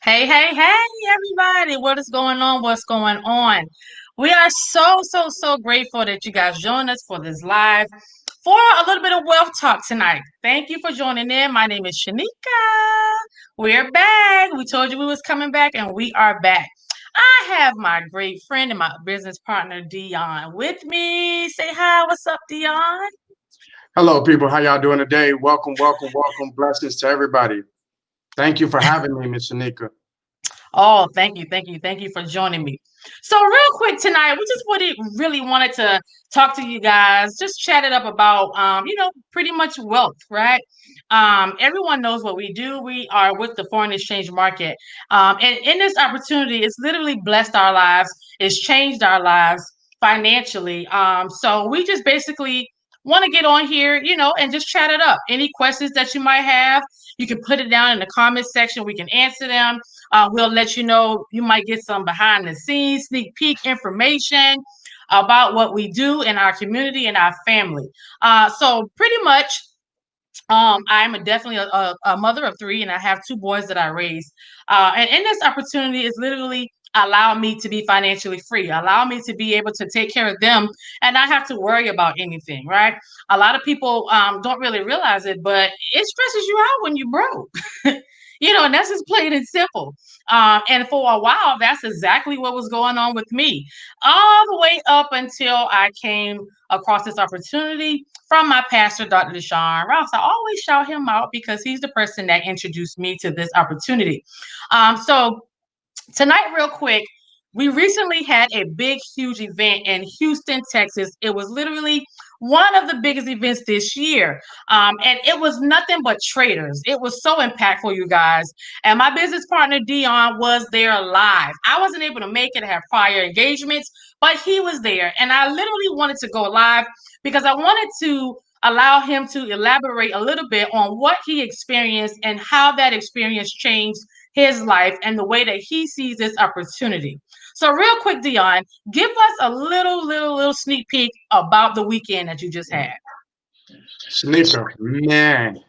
Hey, hey, hey, everybody. What is going on? What's going on? We are so grateful that you guys joined us for this live for a little bit of wealth talk tonight. Thank you for joining in. My name is Shaneka. We're back. We told you we was coming back and we are back. I have my great friend and my business partner, Dion, with me. Say hi. What's up, Dion? Hello, people. How y'all doing today? Welcome, welcome, welcome. Blessings to everybody. Thank you for having me, Miss Shanika. Oh, thank you for joining me. So, real quick tonight, we just really wanted to talk to you guys, just chat it up about, pretty much wealth, right? Everyone knows what we do. We are with the foreign exchange market, and in this opportunity, it's literally blessed our lives. It's changed our lives financially. So we just basically want to get on here, and just chat it up. Any questions that you might have, you can put it down in the comment section. We can answer them. We'll let you know. You might get some behind the scenes, sneak peek information about what we do in our community and our family. So pretty much, I'm definitely a mother of three, and I have two boys that I raised. And in this opportunity is literally allow me to be financially free, allow me to be able to take care of them and not have to worry about anything, right? A lot of people don't really realize it, but it stresses you out when you broke. And that's just plain and simple. And for a while, that's exactly what was going on with me, all the way up until I came across this opportunity from my pastor, Dr. Deshaun Ross. I always shout him out because he's the person that introduced me to this opportunity. So tonight, real quick, we recently had a big, huge event in Houston, Texas. It was literally one of the biggest events this year. And it was nothing but traders. It was so impactful, you guys. And my business partner, Dion, was there live. I wasn't able to make it, have prior engagements, but he was there. And I literally wanted to go live because I wanted to allow him to elaborate a little bit on what he experienced and how that experience changed his life and the way that he sees this opportunity. So, real quick, Dion, give us a little sneak peek about the weekend that you just had. Shanika, man,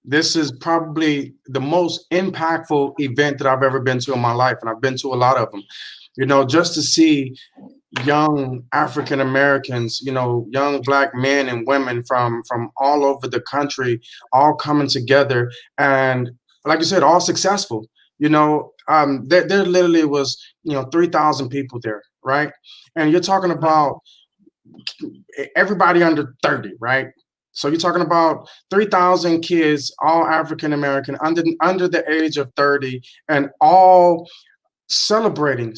this is probably the most impactful event that I've ever been to in my life, and I've been to a lot of them. Just to see young African Americans, young black men and women from all over the country, all coming together, and like you said, all successful. There literally was 3,000 people there, right? And you're talking about everybody under 30, right? So you're talking about 3,000 kids, all African American, under the age of 30, and all celebrating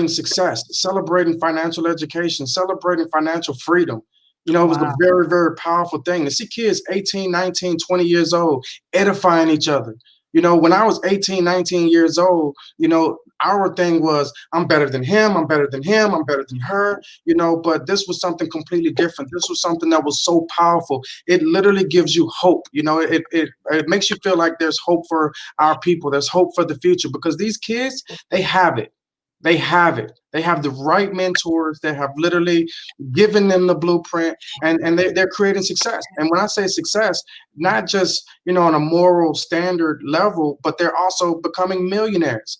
success, celebrating financial education, celebrating financial freedom. It was a Wow. very, very powerful thing to see kids 18, 19, 20 years old edifying each other. When I was 18, 19 years old, our thing was, I'm better than him, I'm better than him, I'm better than her, but this was something completely different. This was something that was so powerful. It literally gives you hope. It makes you feel like there's hope for our people. There's hope for the future because these kids, they have it. They have it. They have the right mentors that have literally given them the blueprint, and they're creating success. And when I say success, not just, on a moral standard level, but they're also becoming millionaires.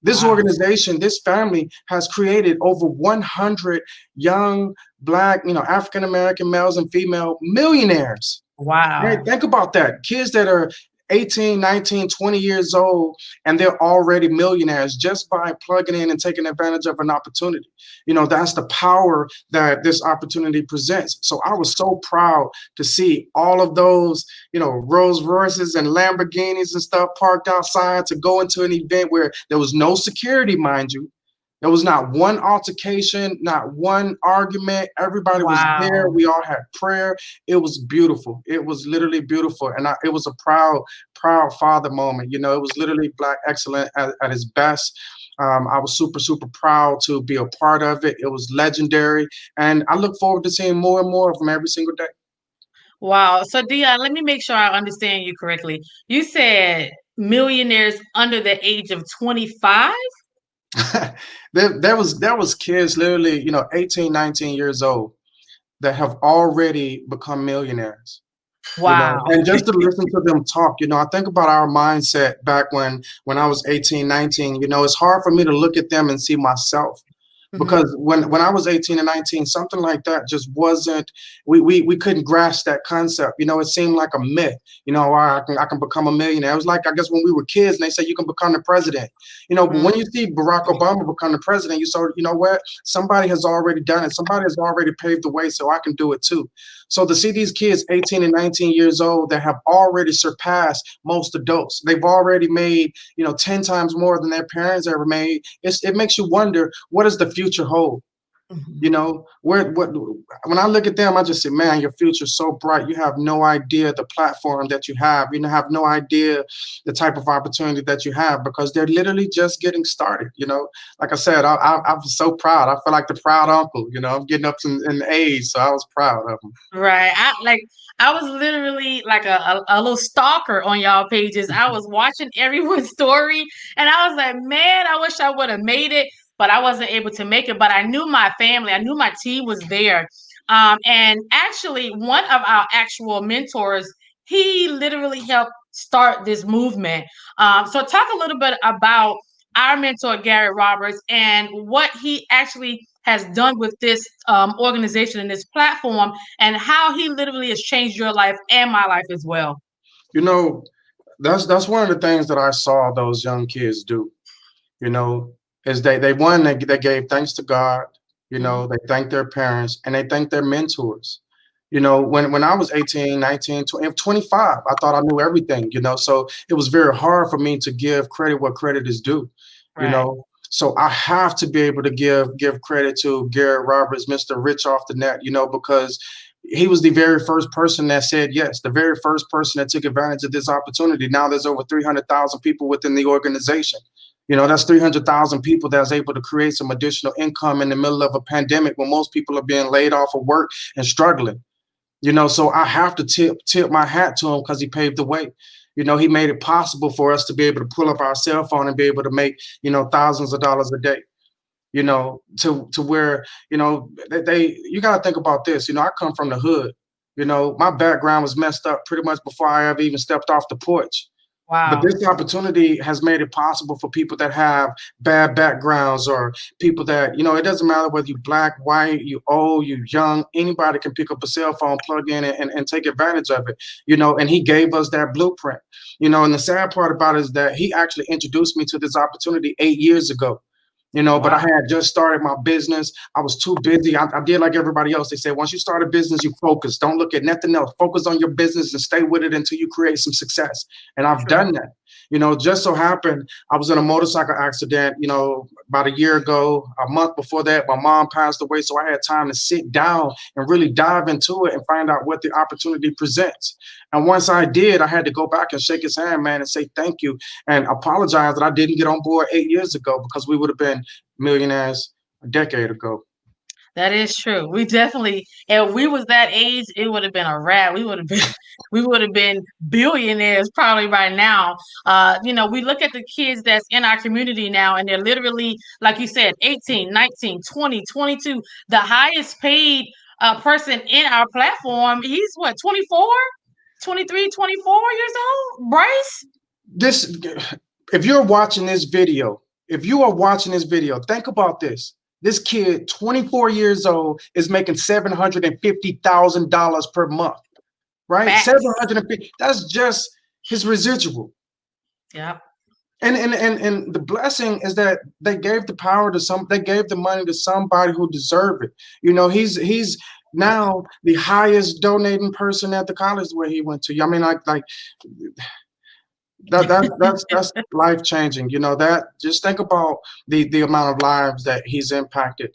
This Wow. organization, this family has created over 100 young black, African American males and female millionaires. Hey, Wow. think about that. Kids that are 18, 19, 20 years old, and they're already millionaires just by plugging in and taking advantage of an opportunity. That's the power that this opportunity presents. So I was so proud to see all of those, Rolls Royces and Lamborghinis and stuff parked outside to go into an event where there was no security, mind you. There was not one altercation, not one argument. Everybody was there. Wow. We all had prayer. It was beautiful. It was literally beautiful. And it was a proud, proud father moment. It was literally Black excellence at his best. I was super, super proud to be a part of it. It was legendary. And I look forward to seeing more and more of them every single day. Wow. So, Dion, let me make sure I understand you correctly. You said millionaires under the age of 25? There was kids literally, 18, 19 years old that have already become millionaires. Wow. And just to listen to them talk, I think about our mindset back when I was 18, 19. It's hard for me to look at them and see myself, Hmm. because when I was 18 and 19, something like that just wasn't, we couldn't grasp that concept. It seemed like a myth. I can become a millionaire. It was like, I guess, when we were kids and they said you can become the president. But Hmm. when you see Barack Obama become the president, you saw, what, somebody has already done it. Somebody has already paved the way, so I can do it too. So to see these kids 18 and 19 years old that have already surpassed most adults, they've already made, 10 times more than their parents ever made. It makes you wonder, what does the future hold? Hmm. Where what When I look at them, I just say, man, your future's so bright. You have no idea the platform that you have. You have no idea the type of opportunity that you have, because they're literally just getting started. Like I said, I'm so proud. I feel like the proud uncle. I'm getting up in age, so I was proud of them. Right. I was literally like a little stalker on y'all pages. I was watching everyone's story and I was like, man, I wish I would have made it, but I wasn't able to make it. But I knew my family, I knew my team was there. And actually one of our actual mentors, he literally helped start this movement. So talk a little bit about our mentor Gary Roberts and what he actually has done with this organization and this platform, and how he literally has changed your life and my life as well. You know, that's one of the things that I saw those young kids do. you know, is they gave thanks to God, Mhm. they thanked their parents and they thanked their mentors. When I was 18, 19, 20, 25, I thought I knew everything, so it was very hard for me to give credit where credit is due, you Right. know. So I have to be able to give credit to Garrett Roberts, Mr. Rich off the net, because he was the very first person that said yes, the very first person that took advantage of this opportunity. Now there's over 300,000 people within the organization. That's 300,000 people that's able to create some additional income in the middle of a pandemic when most people are being laid off of work and struggling. So I have to tip my hat to him, because he paved the way. He made it possible for us to be able to pull up our cell phone and be able to make, thousands of dollars a day. To where, you got to think about this. I come from the hood. My background was messed up pretty much before I ever even stepped off the porch. But Wow. this opportunity has made it possible for people that have bad backgrounds, or people that, it doesn't matter whether you black, white, you old, you young, anybody can pick up a cell phone, plug in, and take advantage of it. And he gave us that blueprint. And the sad part about it is that he actually introduced me to this opportunity 8 years ago. But I Wow. had just started my business. I was too busy. I did like everybody else. They say, once you start a business, you focus. Don't look at nothing else. Focus on your business and stay with it until you create some success. And I've True. done that. Just so happened, I was in a motorcycle accident, about a year ago. A month before that, my mom passed away. So I had time to sit down and really dive into it and find out what the opportunity presents. And once I did, I had to go back and shake his hand, man, and say thank you and apologize that I didn't get on board 8 years ago, because we would have been millionaires a decade ago. That is true. We definitely, if we was that age, it would have been a wrap. We would have been, we would have been billionaires probably by now. We look at the kids that's in our community now, and they're literally, like you said, 18, 19, 20, 22. The highest paid person in our platform, he's what, 24, 23, 24 years old? Bryce? This, if you're watching this video, if you are watching this video, think about this. This kid, 24 years old, is making $750,000 per month, right? Facts. 750. That's just his residual. Yep. And the blessing is that they gave the power to they gave the money to somebody who deserved it. He's now the highest donating person at the college where he went to. I mean, like that's life changing. That, just think about the amount of lives that he's impacted.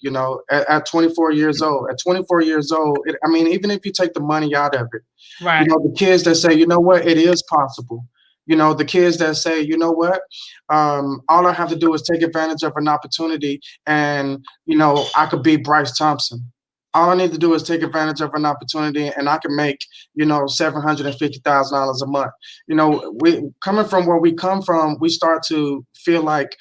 At 24 years old. At 24 years old, I mean, even if you take the money out of it, Right. the kids that say, you know what, it is possible. The kids that say, you know what, all I have to do is take advantage of an opportunity, and I could be Bryce Thompson. All I need to do is take advantage of an opportunity, and I can make $750,000 a month. We coming from where we come from, we start to feel like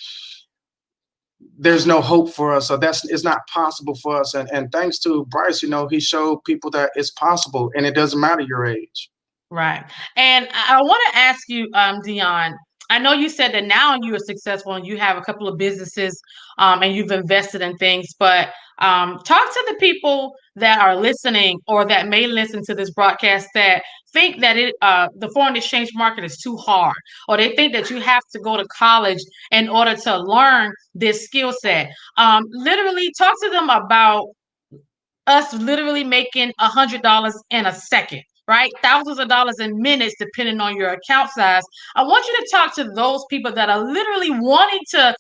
there's no hope for us, so that's it's not possible for us. And thanks to Bryce, he showed people that it's possible, and it doesn't matter your age. Right. And I want to ask you, Dion, I know you said that now you are successful and you have a couple of businesses, and you've invested in things, but talk to the people that are listening or that may listen to this broadcast that think that the foreign exchange market is too hard, or they think that you have to go to college in order to learn this skill set. Literally talk to them about us literally making $100 in a second, right? Thousands of dollars in minutes, depending on your account size. I want you to talk to those people that are literally wanting to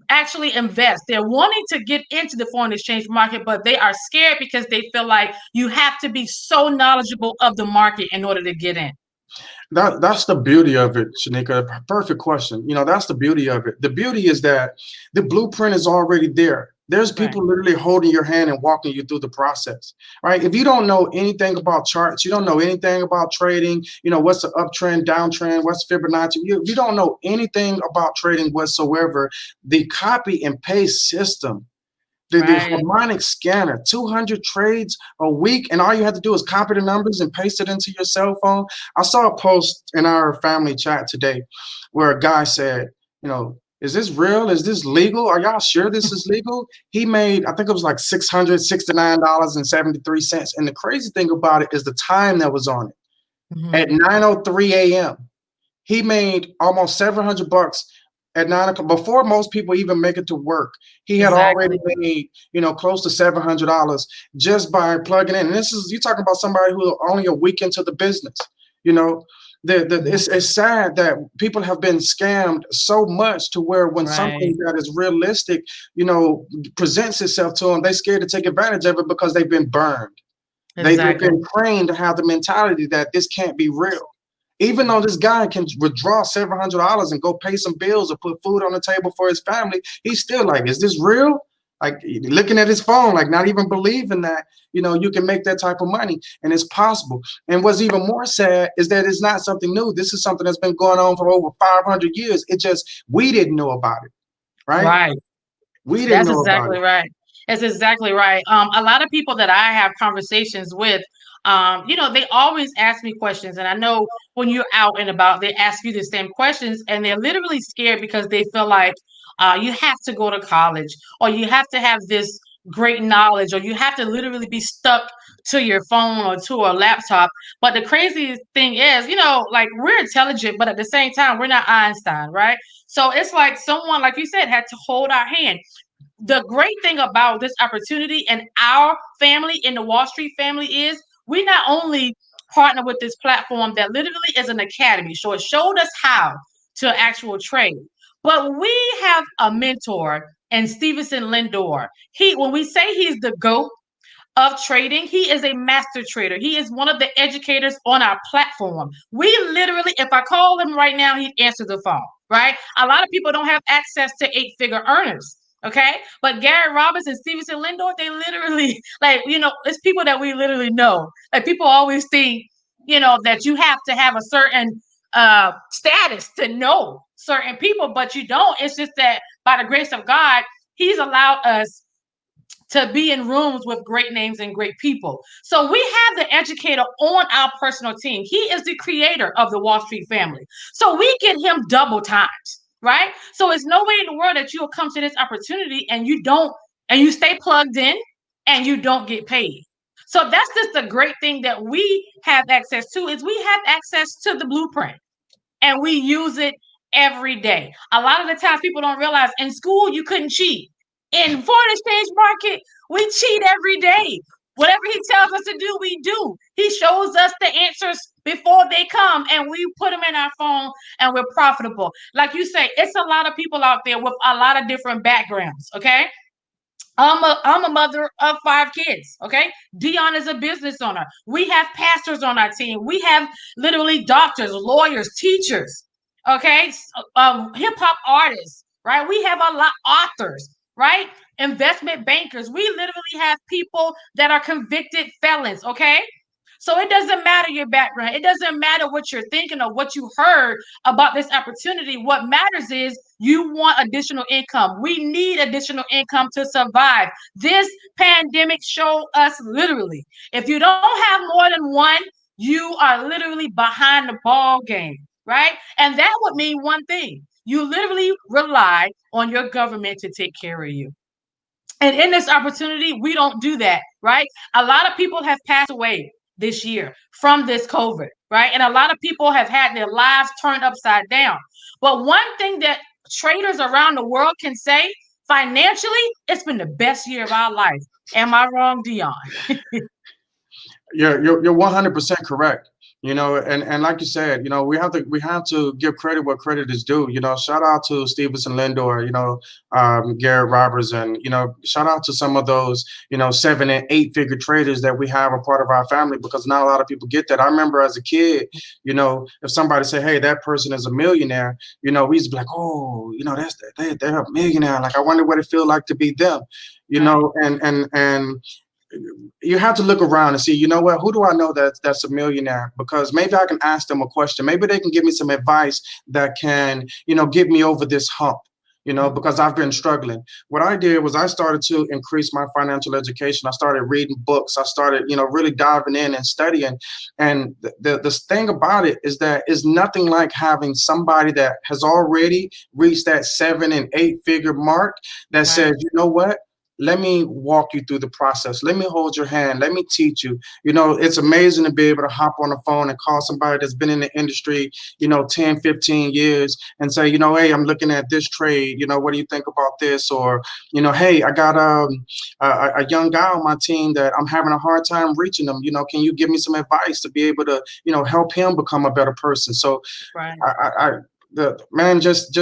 actually invest. They're wanting to get into the foreign exchange market, but they are scared because they feel like you have to be so knowledgeable of the market in order to get in. That's the beauty of it, Shaneka. Perfect question. That's the beauty of it. The beauty is that the blueprint is already there. There's Right, people literally holding your hand and walking you through the process, right? If you don't know anything about charts, you don't know anything about trading, what's the uptrend, downtrend, what's Fibonacci, you don't know anything about trading whatsoever, the copy and paste system, the right. harmonic scanner, 200 trades a week, and all you have to do is copy the numbers and paste it into your cell phone. I saw a post in our family chat today where a guy said, is this real? Is this legal? Are y'all sure this is legal? He made, I think it was like $669.73. And the crazy thing about it is the time that was on it. Mhm. At 9:03 a.m., he made almost 700 bucks at 9 o'clock before most people even make it to work. He had already Exactly. made, close to $700 just by plugging in. And this is, you talking about somebody who only a week into the business. You know, it's sad that people have been scammed so much to where when Right. something that is realistic, presents itself to them, they're scared to take advantage of it because they've been burned. They've Exactly. been trained to have the mentality that this can't be real. Even though this guy can withdraw $700 and go pay some bills or put food on the table for his family, he's still like, is this real? Like looking at his phone, like not even believing that, you can make that type of money and it's possible. And what's even more sad is that it's not something new. This is something that's been going on for over 500 years. It just, we didn't know about it, right? Right. We didn't That's know about exactly it. right. That's exactly right. A lot of people that I have conversations with, they always ask me questions, and I know when you're out and about, they ask you the same questions, and they're literally scared because they feel like you have to go to college, or you have to have this great knowledge, or you have to literally be stuck to your phone or to a laptop. But the crazy thing is, like we're intelligent, but at the same time, we're not Einstein, right? So it's like someone, like you said, had to hold our hand. The great thing about this opportunity and our family in the Wall Street family is we not only partner with this platform that literally is an academy, so it showed us how to actual trade, but we have a mentor and Stevenson Lindor. When we say he's the GOAT of trading, he is a master trader. He is one of the educators on our platform. We literally, if I call him right now, he'd answer the phone, right? A lot of people don't have access to eight-figure earners. Okay, but Gary Roberts and Stevenson Lindor, they literally, like, it's people that we literally know. Like, people always think, that you have to have a certain status to know certain people, but you don't. It's just that by the grace of God, He's allowed us to be in rooms with great names and great people. So we have the educator on our personal team. He is the creator of the Wall Street family. So we get him double times, right? So it's no way in the world that you'll come to this opportunity and you don't, and you stay plugged in and you don't get paid. So that's just the great thing that we have access to is we have access to the blueprint and we use it every day. A lot of the times people don't realize in school you couldn't cheat. In foreign exchange market, we cheat every day. Whatever he tells us to do, we do. He shows us the answers before they come and we put them in our phone and we're profitable. Like you say, it's a lot of people out there with a lot of different backgrounds, okay? I'm a mother of five kids. Okay, Dion is a business owner. We have pastors on our team. We have literally doctors, lawyers, teachers. Okay, hip hop artists. Right. We have a lot authors. Right. Investment bankers. We literally have people that are convicted felons. Okay. So it doesn't matter your background. It doesn't matter what you're thinking or what you heard about this opportunity. What matters is you want additional income. We need additional income to survive. This pandemic showed us literally if you don't have more than one, you are literally behind the ball game, right? And that would mean one thing. You literally rely on your government to take care of you. And in this opportunity, we don't do that, right? A lot of people have passed away this year from this COVID, right? And a lot of people have had their lives turned upside down. But one thing that traders around the world can say financially, it's been the best year of our life. Am I wrong, Dion? You're 100% correct. And like you said, we have to give credit where credit is due. Shout out to Stevenson Lindor, Garrett Roberts, and shout out to some of those 7 and 8 figure traders that we have a part of our family, because not a lot of people get that. I remember as a kid, if somebody said, "Hey, that person is a millionaire," we used to be like, "Oh, they're a millionaire. Like, I wonder what it feels like to be them." Right, And you have to look around and see, what, who do I know that's a millionaire? Because maybe I can ask them a question. Maybe they can give me some advice that can, get me over this hump. Because I've been struggling. What I did was I started to increase my financial education. I started reading books. I started, really diving in and studying. And the thing about it is that it's nothing like having somebody that has already reached that 7 and 8 figure mark that says, right, you know what? Let me walk you through the process. Let me hold your hand. Let me teach you. It's amazing to be able to hop on the phone and call somebody that's been in the industry, 10, 15 years and say, hey, I'm looking at this trade. What do you think about this? Or, hey, I got a young guy on my team that I'm having a hard time reaching them. Can you give me some advice to be able to, help him become a better person? So right, I the man, just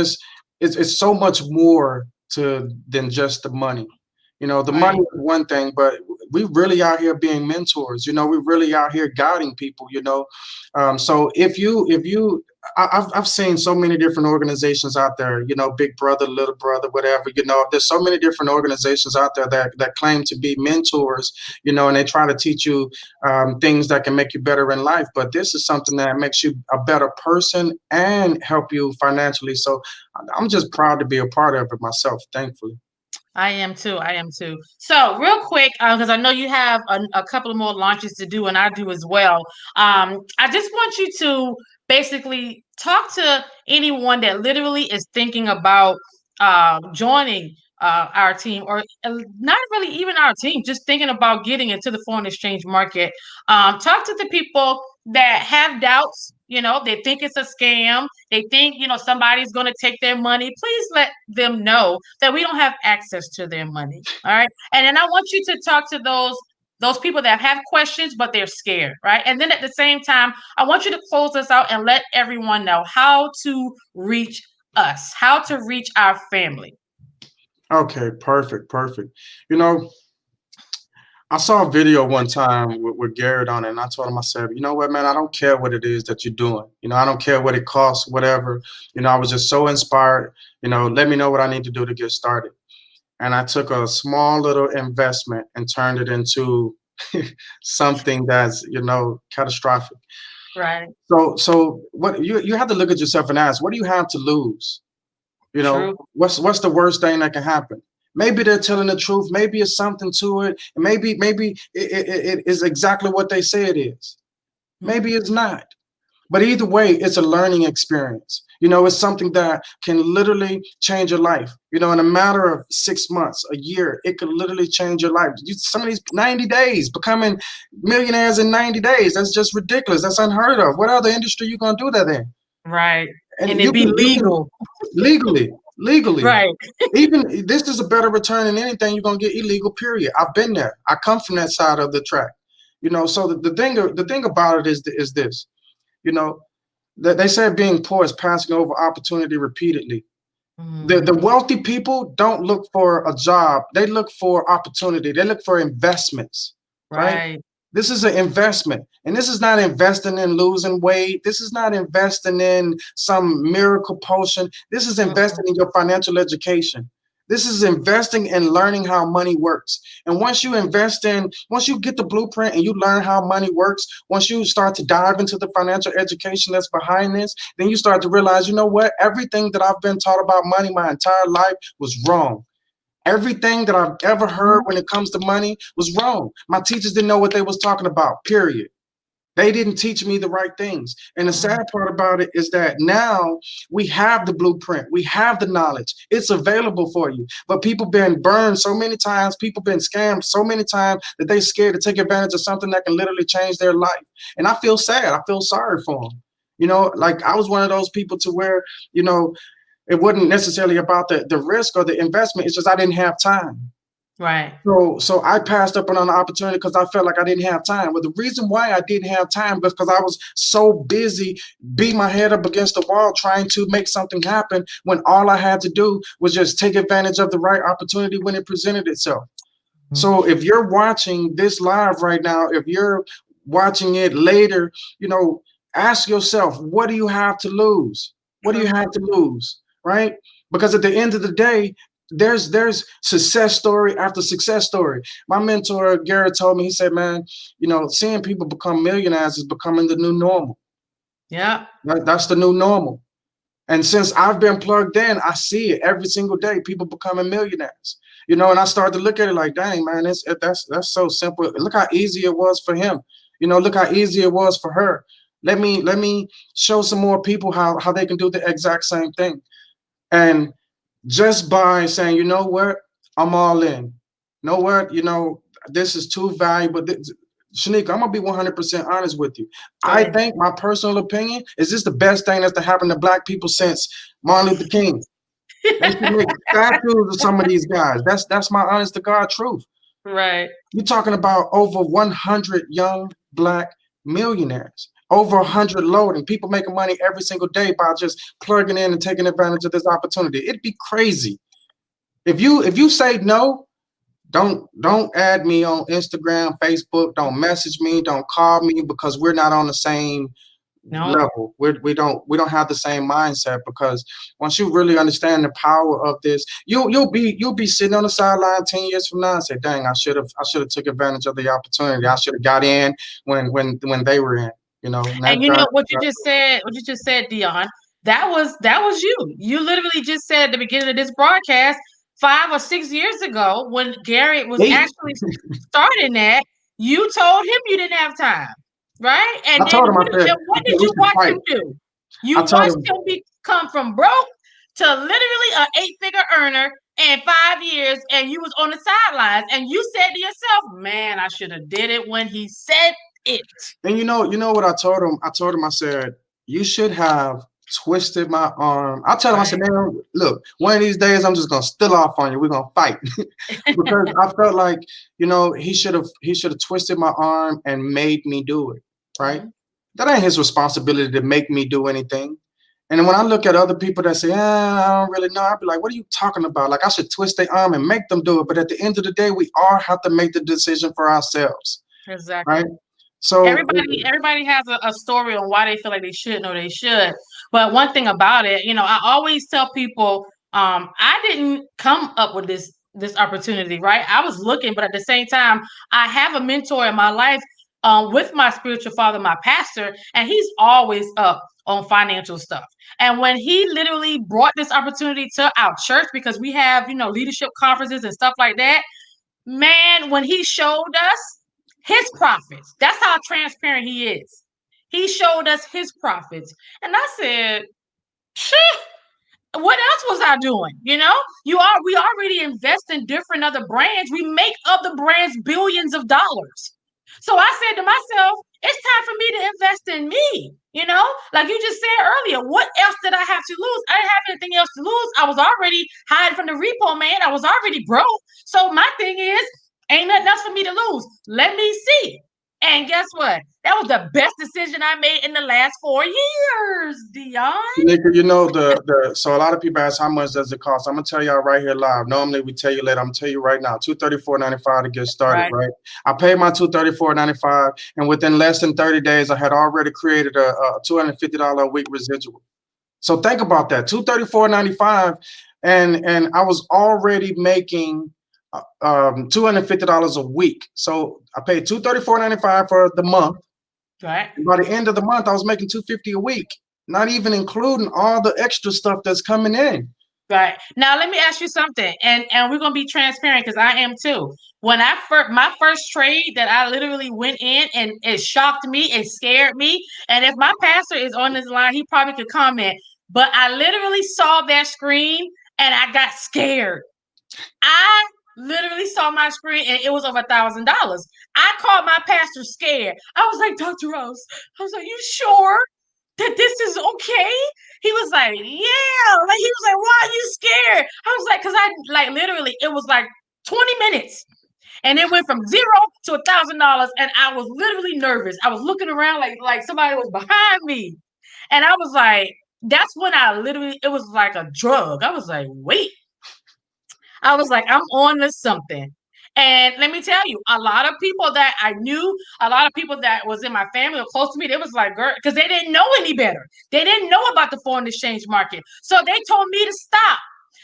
it's so much more to than just the money. The money right. is one thing, but we really out here being mentors. We really out here guiding people. So if you I've seen so many different organizations out there, Big Brother, Little Brother, whatever. There's so many different organizations out there that claim to be mentors, and they try to teach you things that can make you better in life. But this is something that makes you a better person and help you financially. So I'm just proud to be a part of it myself, thankfully. I am too. I am too. So, real quick, because I know you have a couple of more launches to do, and I do as well. I just want you to basically talk to anyone that literally is thinking about joining our team, or not really even our team, just thinking about getting into the foreign exchange market. Talk to the people that have doubts. They think it's a scam. They think, somebody's going to take their money. Please let them know that we don't have access to their money. All right. And then I want you to talk to those people that have questions, but they're scared, right? And then at the same time, I want you to close this out and let everyone know how to reach us, how to reach our family. Okay, perfect, perfect. You know, I saw a video one time with Garrett on it, and I told him, I said, you know what, man, I don't care what it is that you're doing. I don't care what it costs, whatever. I was just so inspired. Let me know what I need to do to get started. And I took a small little investment and turned it into something that's, catastrophic. Right. So what you have to look at yourself and ask, what do you have to lose? True. What's the worst thing that can happen? Maybe they're telling the truth. Maybe it's something to it. And maybe it is exactly what they say it is. Mhm. Maybe it's not. But either way, it's a learning experience. It's something that can literally change your life. In a matter of 6 months, a year, it could literally change your life. Some of these 90 days, becoming millionaires in 90 days, that's just ridiculous. That's unheard of. What other industry you gonna do that in? Right. And And it be you can legal. legally. Right. Even this is a better return than anything you're gonna get illegal. Period. I've been there. I come from that side of the track. So the thing about it is this. You know, they say being poor is passing over opportunity repeatedly. The Mhm. wealthy people don't look for a job. They look for opportunity. They look for investments, right? Right. This is an investment. And this is not investing in losing weight. This is not investing in some miracle potion. This is Mm-mm. investing in your financial education. This is investing in learning how money works. And once you get the blueprint and you learn how money works, once you start to dive into the financial education that's behind this, then you start to realize, you know what? Everything that I've been taught about money my entire life was wrong. Everything that I've ever heard Mhm. when it comes to money was wrong. My teachers didn't know what they was talking about, period. They didn't teach me the right things. And the Mhm. sad part about it is that now we have the blueprint, we have the knowledge, it's available for you. But people been burned so many times, people been scammed so many times that they scared to take advantage of something that can literally change their life. And I feel sad. I feel sorry for them. Like I was one of those people to where, you know, it wasn't necessarily about the risk or the investment. It's just I didn't have time. Right. So I passed up on an opportunity because I felt like I didn't have time. But the reason why I didn't have time was because I was so busy beating my head up against the wall trying to make something happen when all I had to do was just take advantage of the right opportunity when it presented itself. Mhm. So if you're watching this live right now, if you're watching it later, ask yourself, what do you have to lose? What do you True. have to lose? Right? Because at the end of the day, there's success story after success story. My mentor Garrett told me, he said, man, seeing people become millionaires is becoming the new normal. Yeah. That's the new normal. And since I've been plugged in, I see it every single day. People becoming millionaires, and I started to look at it like, dang, man, that's so simple. Look how easy it was for him. Look how easy it was for her. Let me show some more people how they can do the exact same thing. And just by saying, you know what, I'm all in. You know what, this is too valuable. Shaneka, I'm gonna be 100% honest with you. I Sure. think my personal opinion is this the best thing that's to happen to black people since Martin Luther King. They should make statues of some of these guys. That's my honest to God truth. Right. You're talking about over 100 young black millionaires, over 100 loading, people making money every single day by just plugging in and taking advantage of this opportunity. It'd be crazy. If you say no, don't add me on Instagram, Facebook. Don't message me. Don't call me because we're not on the same No. level. We don't have the same mindset because once you really understand the power of this, you'll be sitting on the sideline 10 years from now and say, "Dang, I should have took advantage of the opportunity. I should have got in when they were in." And And you know what you just said, Dion, that was you. You literally just said at the beginning of this broadcast 5 or 6 years ago when Gary was eight. actually starting that, you told him you didn't have time. Right? I And told him. I what said did we you should watch fight. him do? You I told watched him. him become from broke to literally an 8-figure earner in 5 years, and you was on the sidelines, and you said to yourself, "Man, I should have did it when he said it." And you know what I told him? I told him, I said, you should have twisted my arm. I tell him, I said, Right. man, look, one of these days I'm just gonna still off on you. We're gonna fight. Because I felt like, he should have twisted my arm and made me do it. Right? Mhm. That ain't his responsibility to make me do anything. And when I look at other people that say, I don't really know, I'd be like, what are you talking about? Like I should twist their arm and make them do it. But at the end of the day, we all have to make the decision for ourselves. Right? Exactly. So Everybody has a story on why they feel like they shouldn't or they should. But one thing about it, I always tell people, I didn't come up with this opportunity, right? I was looking, but at the same time, I have a mentor in my life, with my spiritual father, my pastor, and he's always up on financial stuff. And when he literally brought this opportunity to our church, because we have, leadership conferences and stuff like that, man, when he showed us his profits, that's how transparent he is. He showed us his profits. And I said, shit, what else was I doing? We already invest in different other brands. We make other brands billions of dollars. So I said to myself, it's time for me to invest in me. Like you just said earlier, what else did I have to lose? I didn't have anything else to lose. I was already hiding from the repo man. I was already broke. So my thing is, ain't nothing else for me to lose. Let me see. And guess what? That was the best decision I made in the last 4 years, Dion. Nika, the so a lot of people ask how much does it cost. I'm gonna tell y'all right here live. Normally we tell you later. I'm gonna tell you right now. $234.95 to get started. Right. Right. I paid my $234.95, and within less than 30 days, I had already created a $250 a week residual. So think about that. $234.95, and I was already making $250 a week. So I paid $234.95 for the month. Right. By the end of the month, I was making $250 a week, not even including all the extra stuff that's coming in. Right. Now let me ask you something, and we're gonna be transparent because I am too. When I first my first trade that I literally went in and it shocked me, it scared me. And if my pastor is on this line, he probably could comment. But I literally saw that screen and I got scared. I literally saw my screen and it was over $1,000. I called my pastor scared. I was like, Dr. Rose, I was like, you sure that this is okay? He was like, yeah. Like he was like, why are you scared? I was like, because I like literally it was like 20 minutes. And it went from zero to $1,000. And I was literally nervous. I was looking around like somebody was behind me. And I was like, that's when I literally it was like a drug. I was like, wait, I was like, I'm on to something. And let me tell you, a lot of people that I knew, a lot of people that was in my family or close to me, they was like, girl, because they didn't know any better. They didn't know about the foreign exchange market. So they told me to stop.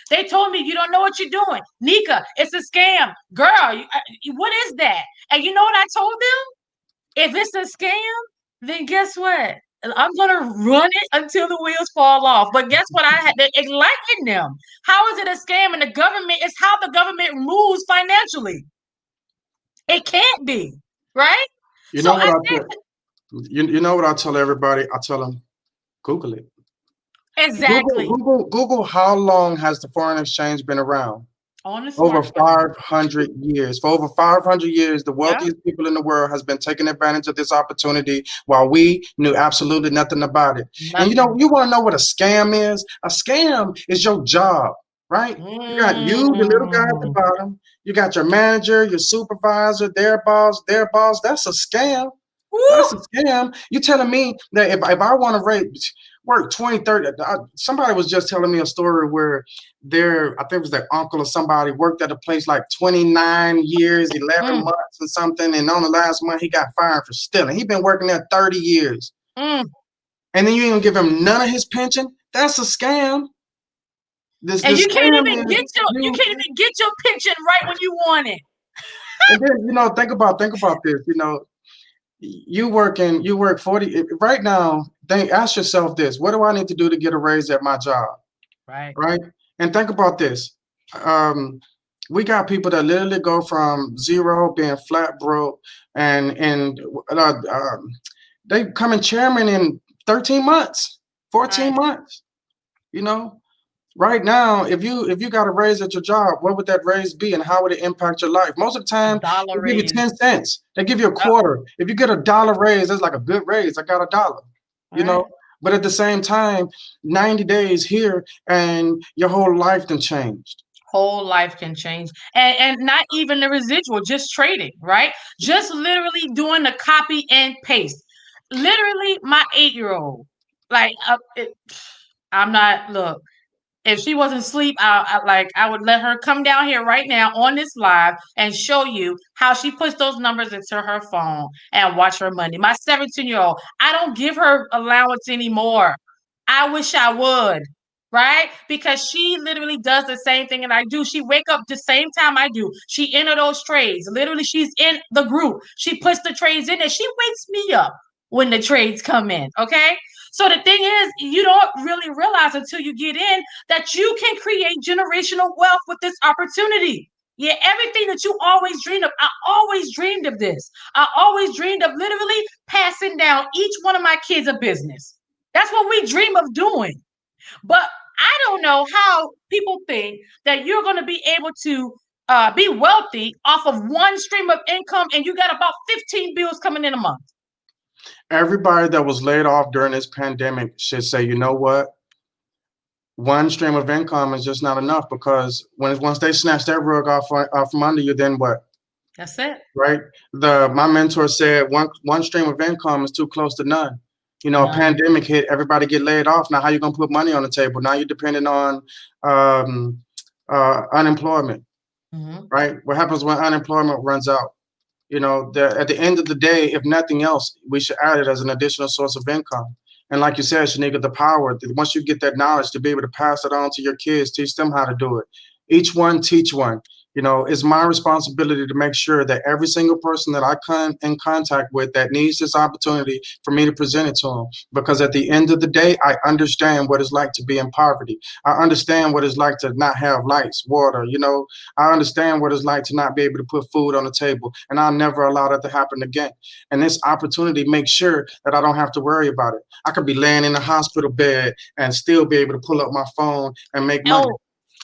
They told me, you don't know what you're doing. Nika, it's a scam. Girl, what is that? And you know what I told them? If it's a scam, then guess what? I'm gonna run it until the wheels fall off. But guess what? I had to enlighten them. How is it a scam? And the government is how the government moves financially. It can't be, right? You So know what I I said tell you know what I tell everybody? I tell them, Google it. exactly Google how long has the foreign exchange been around? on the Over smartphone. 500 years. For over 500 years, the Yeah, wealthiest people in the world has been taking advantage of this opportunity while we knew absolutely nothing about it. And nothing. you want to know what a scam is? A scam is your job, right? You got you, the little guy at the Mm, bottom. You got your manager, your supervisor, their boss, their boss. That's a scam. woo, That's a scam. You telling me that if I want to work 20, 30, somebody was just telling me a story where I think it was their uncle or somebody worked at a place like 29 years, 11 mm, months or something. And on the last month, he got fired for stealing. He been working there 30 years. mm. And then you ain't gonna give him none of his pension? That's a scam. And This scam is you you. can't even get your pension right when you want it. And then, think about this, you work 40 right now. Ask yourself this: what do I need to do to get a raise at my job? Right. Right? And think about this. Um, we got people that literally go from zero, being flat broke, and they becoming chairman in 13 months, 14 Right. months. You know, right now, if you got a raise at your job, what would that raise be, and how would it impact your life? Most of the A time, dollar they give you raise. 10 cents. They give you a Yep. quarter. If you get a dollar raise, that's like a good raise. I got a dollar. You know. Right. But at the same time, 90 days here and your whole life then changed. Whole life can change. And not even the residual, just trading, right? Just literally doing the copy and paste. Literally, my 8 year old, like, I'm not, look, if she wasn't asleep, I would let her come down here right now on this live and show you how she puts those numbers into her phone and watch her money. My 17-year-old, I don't give her allowance anymore. I wish I would, right? Because she literally does the same thing that I do. She wake up the same time I do. She enter those trades. Literally, she's in the group. She puts the trades in and she wakes me up when the trades come in. Okay. So the thing is, you don't really realize until you get in that you can create generational wealth with this opportunity. Yeah, everything that you always dreamed of. I always dreamed of this. I always dreamed of literally passing down each one of my kids a business. That's what we dream of doing. But I don't know how people think that you're going to be able to be wealthy off of one stream of income and you got about 15 bills coming in a month. Everybody that was laid off during this pandemic should say, you know what? One stream of income is just not enough because once they snatch that rug off from under you, then what? That's it. Right? My mentor said one stream of income is too close to none. A None. pandemic hit, everybody get laid off. Now, how you gonna put money on the table? Now you're depending on um, unemployment, Mm-hmm. right? What happens when unemployment runs out? At the end of the day, if nothing else, we should add it as an additional source of income. And like you said, Shaneka, the power, once you get that knowledge to be able to pass it on to your kids, teach them how to do it. Each one, teach one. It's my responsibility to make sure that every single person that I come in contact with that needs this opportunity for me to present it to them. Because at the end of the day, I understand what it's like to be in poverty. I understand what it's like to not have lights, water. I understand what it's like to not be able to put food on the table, and I'll never allow that to happen again. And this opportunity makes sure that I don't have to worry about it. I could be laying in a hospital bed and still be able to pull up my phone and make money. Oh,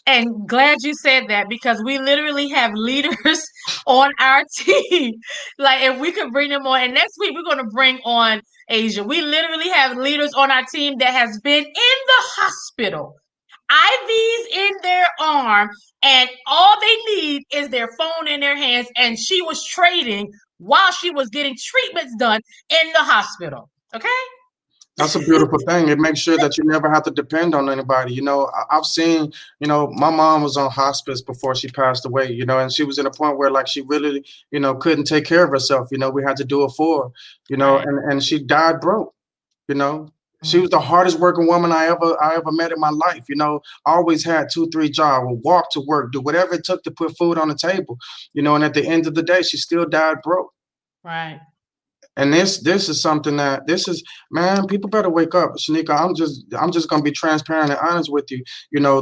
and glad you said that because we literally have leaders on our team. Like if we could bring them on, and next week we're going to bring on Asia. We literally have leaders on our team that has been in the hospital, IVs in their arm, and all they need is their phone in their hands. And she was trading while she was getting treatments done in the hospital. Okay. That's a beautiful thing. It makes sure that you never have to depend on anybody. I've seen, my mom was on hospice before she passed away, and she was in a point where like she really, couldn't take care of herself. We had to do it for her, Right. and she died broke, you know. She was the Mhm. hardest working woman I ever met in my life. Always had 2, 3 jobs, would walk to work, do whatever it took to put food on the table, and at the end of the day, she still died broke. Right. And this is something that this is, man, people better wake up. Shaneka, I'm just gonna be transparent and honest with you.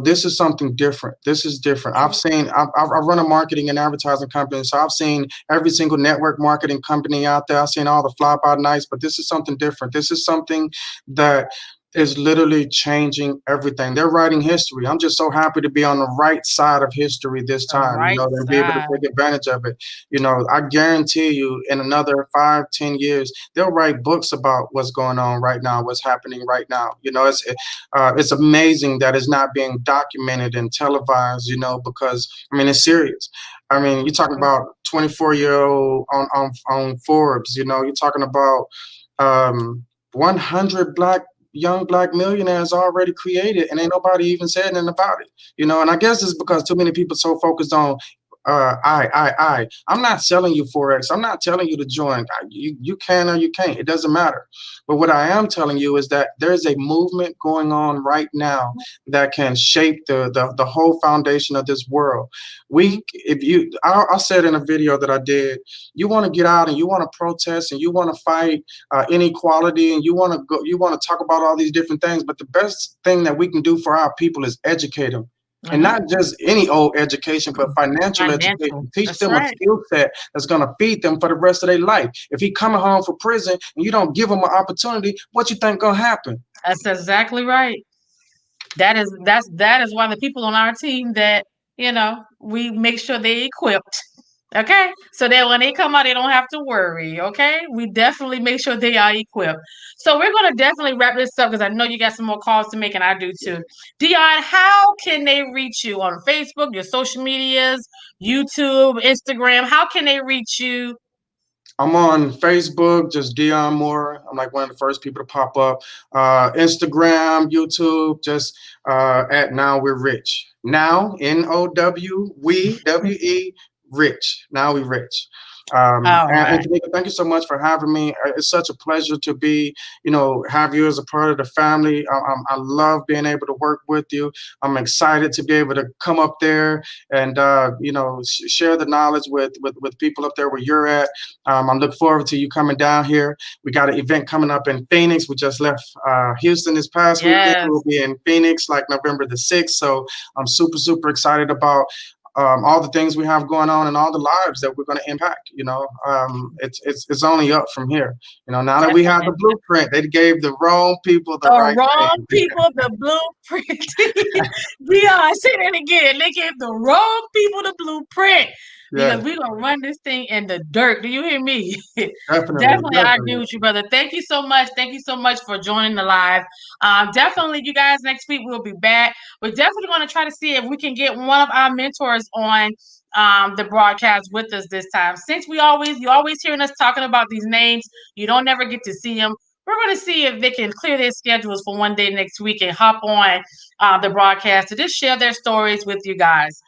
This is something different. This is different. I've run a marketing and advertising company, so I've seen every single network marketing company out there. I've seen all the fly by nights, but this is something different. This is something that is literally changing everything. They're writing history. I'm just so happy to be on the right side of history this The time, right and be able to side. take advantage of it. I guarantee you in another 5, 10 years, they'll write books about what's going on right now, what's happening right now. It's amazing that it's not being documented and televised, because I mean, it's serious. I mean, you're talking about 24-year-old on Forbes, you're talking about 100 young black millionaires already created, and ain't nobody even said anything about it. And I guess it's because too many people so focused on I'm not selling you Forex. I'm not telling you to join. You can or you can't. It doesn't matter. But what I am telling you is that there's a movement going on right now that can shape the whole foundation of this world. I said in a video that I did, you want to get out and you want to protest and you want to fight inequality, and you want to talk about all these different things. But the best thing that we can do for our people is educate them, and Hmm. not just any old education, but financial Financial. education. Teach That's them a right. skill set that's going to feed them for the rest of their life. If he coming home from prison and you don't give him an opportunity, what you think going to happen? That's exactly right. That is why the people on our team that we make sure they equipped. Okay, so that when they come out, they don't have to worry. Okay, we definitely make sure they are equipped. So we're gonna definitely wrap this up because I know you got some more calls to make, and I do too. Dion, how can they reach you on Facebook, your social medias, YouTube, Instagram? How can they reach you? I'm on Facebook, just Dion Moore. I'm like one of the first people to pop up. Instagram, YouTube, just at Now We're Rich. Now, Now, we, rich. Now we rich. All And right. Tanika, thank you so much for having me. It's such a pleasure to have you as a part of the family. I love being able to work with you. I'm excited to be able to come up there and, share the knowledge with people up there where you're at. I'm looking forward to you coming down here. We got an event coming up in Phoenix. We just left Houston this past weekend. We'll Yes. be in Phoenix like November the 6th. So I'm super, super excited about all the things we have going on and all the lives that we're going to impact. It's only up from here. Now that we have the Definitely. blueprint, they gave the wrong people the The right wrong thing. people, the blueprint. Dion, say that again. They gave the wrong people the blueprint Yeah, because we're gonna run this thing in the dirt. Do you hear me? definitely, Definitely, I agree definitely. with you, brother. Thank you so much. Thank you so much for joining the live. Definitely, you guys. Next week we'll be back. We're definitely going to try to see if we can get one of our mentors on the broadcast with us this time. Since you always hearing us talking about these names, you don't never get to see them. We're going to see if they can clear their schedules for one day next week and hop on the broadcast to just share their stories with you guys.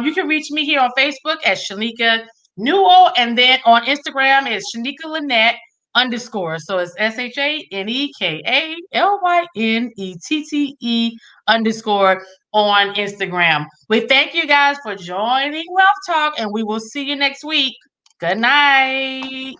You can reach me here on Facebook at Shaneka Newell, and then on Instagram is Shaneka Lynette underscore. So it's ShaneKaLynnette underscore on Instagram. We thank you guys for joining Wealth Talk, and we will see you next week. Good night.